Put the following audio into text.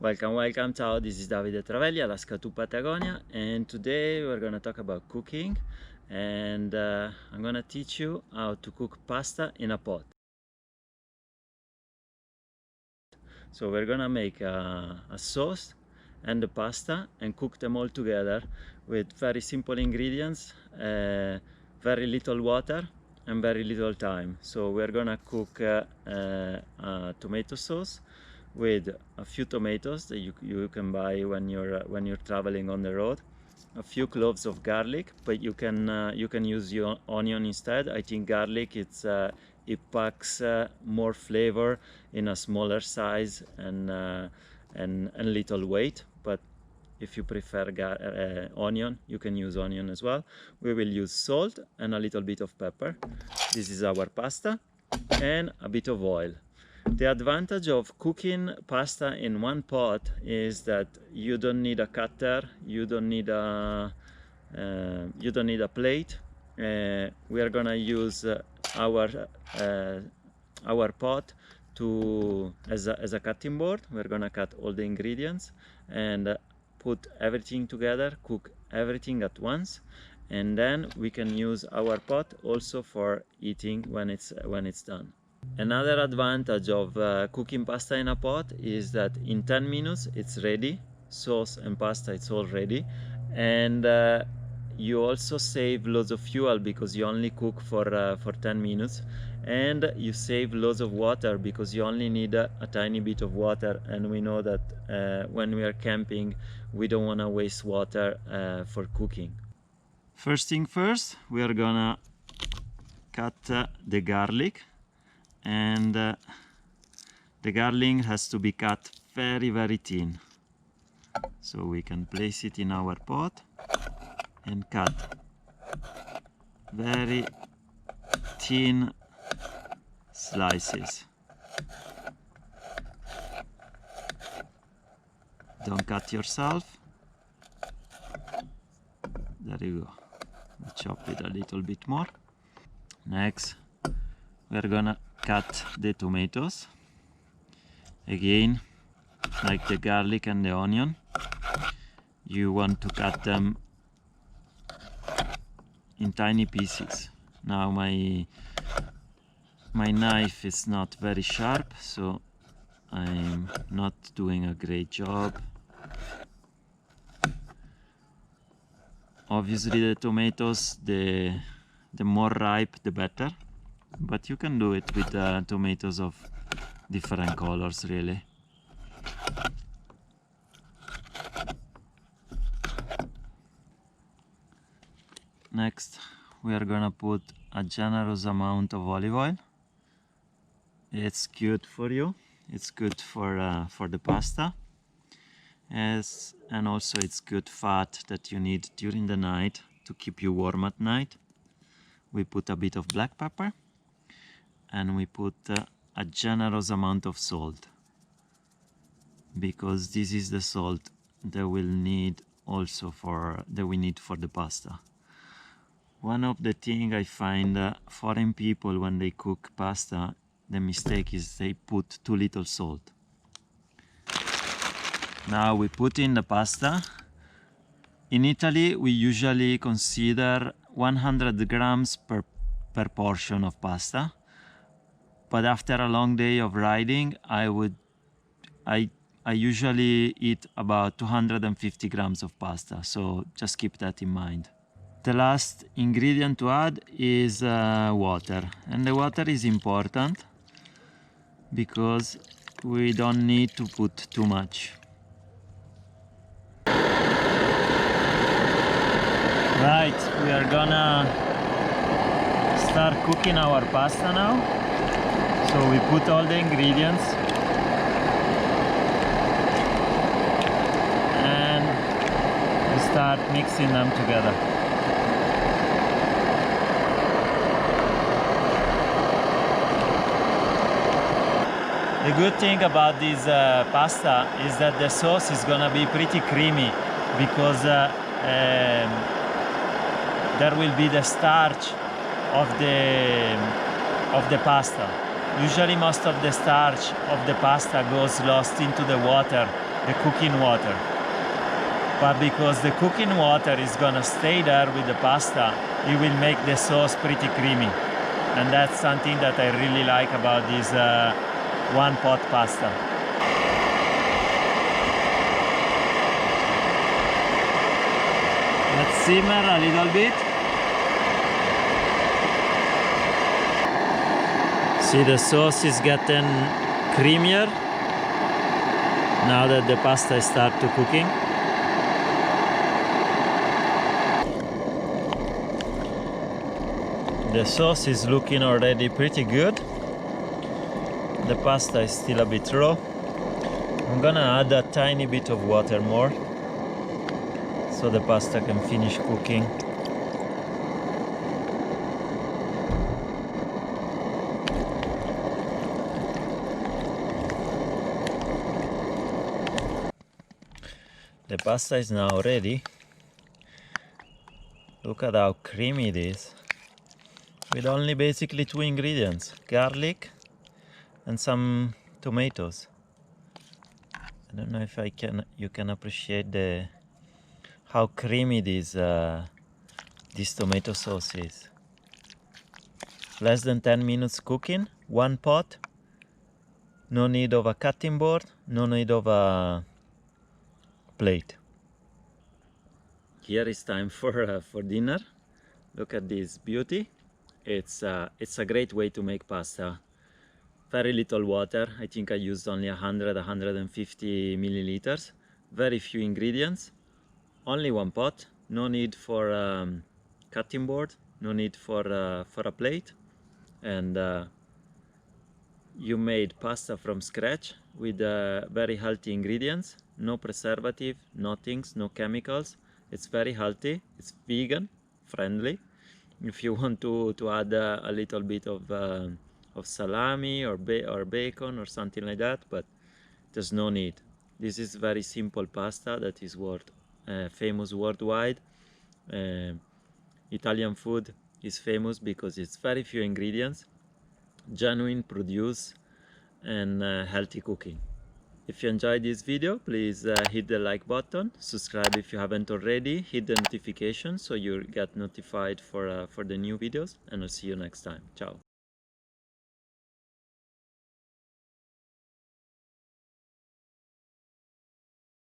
Welcome, ciao, this is Davide Travelli, Alaska to Patagonia, and today we're gonna talk about cooking, and I'm gonna teach you how to cook pasta in a pot. So we're gonna make a sauce and the pasta and cook them all together with very simple ingredients, very little water and very little time. So we're gonna cook a tomato sauce with a few tomatoes that you can buy when you're traveling on the road, a few cloves of garlic, but you can use your onion instead. I think garlic it packs more flavor in a smaller size and little weight, but if you prefer onion, you can use onion as well. We will use salt and a little bit of pepper. This is our pasta and a bit of oil. The advantage of cooking pasta in one pot is that you don't need a cutter, you don't need a plate. We are gonna use our pot as a cutting board. We're gonna cut all the ingredients and put everything together, cook everything at once, and then we can use our pot also for eating when it's done. Another advantage of cooking pasta in a pot is that in 10 minutes it's ready. Sauce and pasta, it's all ready, and you also save loads of fuel because you only cook for 10 minutes, and you save loads of water because you only need a tiny bit of water, and we know that when we are camping we don't want to waste water for cooking. First thing first, we are gonna cut the garlic, and the garlic has to be cut very thin, so we can place it in our pot and cut very thin slices. Don't cut yourself. There you go. We chop it a little bit more. Next, we're gonna cut the tomatoes. Again, like the garlic and the onion, you want to cut them in tiny pieces. Now my knife is not very sharp, so I'm not doing a great job. Obviously the tomatoes, the more ripe the better, but you can do it with tomatoes of different colors really. Next, we are gonna put a generous amount of olive oil. It's good for you, it's good for the pasta, and also it's good fat that you need during the night to keep you warm at night. We put a bit of black pepper, and we put a generous amount of salt, because this is the salt that we need for the pasta. One of the things I find foreign people when they cook pasta, the mistake is they put too little salt. Now we put in the pasta. In Italy we usually consider 100 grams per portion of pasta, but after a long day of riding I usually eat about 250 grams of pasta, so just keep that in mind. The last ingredient to add is water, and the water is important because we don't need to put too much. Right, we are gonna start cooking our pasta now. So we put all the ingredients and we start mixing them together. The good thing about this pasta is that the sauce is gonna be pretty creamy, because there will be the starch of the pasta. Usually most of the starch of the pasta goes lost into the water the cooking water. But because the cooking water is gonna stay there with the pasta, it will make the sauce pretty creamy. And that's something that I really like about this one pot pasta. Let's simmer a little bit. See, the sauce is getting creamier now that the pasta starts to cooking. The sauce is looking already pretty good. The pasta is still a bit raw. I'm gonna add a tiny bit of water more so the pasta can finish cooking. The pasta is now ready. Look at how creamy it is. With only basically 2 ingredients, garlic and some tomatoes. I don't know if you can appreciate how creamy this tomato sauce is. Less than 10 minutes cooking, one pot. No need of a cutting board, no need of a plate. Here is time for dinner. Look at this beauty. It's a great way to make pasta. Very little water. I think I used only 150 milliliters. Very few ingredients. Only one pot. No need for cutting board. No need for a plate. And you made pasta from scratch with very healthy ingredients. No preservative, nothings, no chemicals. It's very healthy. It's vegan friendly. If you want to add a little bit of salami or bacon or something like that, but there's no need. This is very simple pasta that is famous worldwide. Italian food is famous because it's very few ingredients, genuine produce, and healthy cooking. If you enjoyed this video, please hit the like button, subscribe if you haven't already, hit the notification so you get notified for the new videos, and I'll see you next time. Ciao.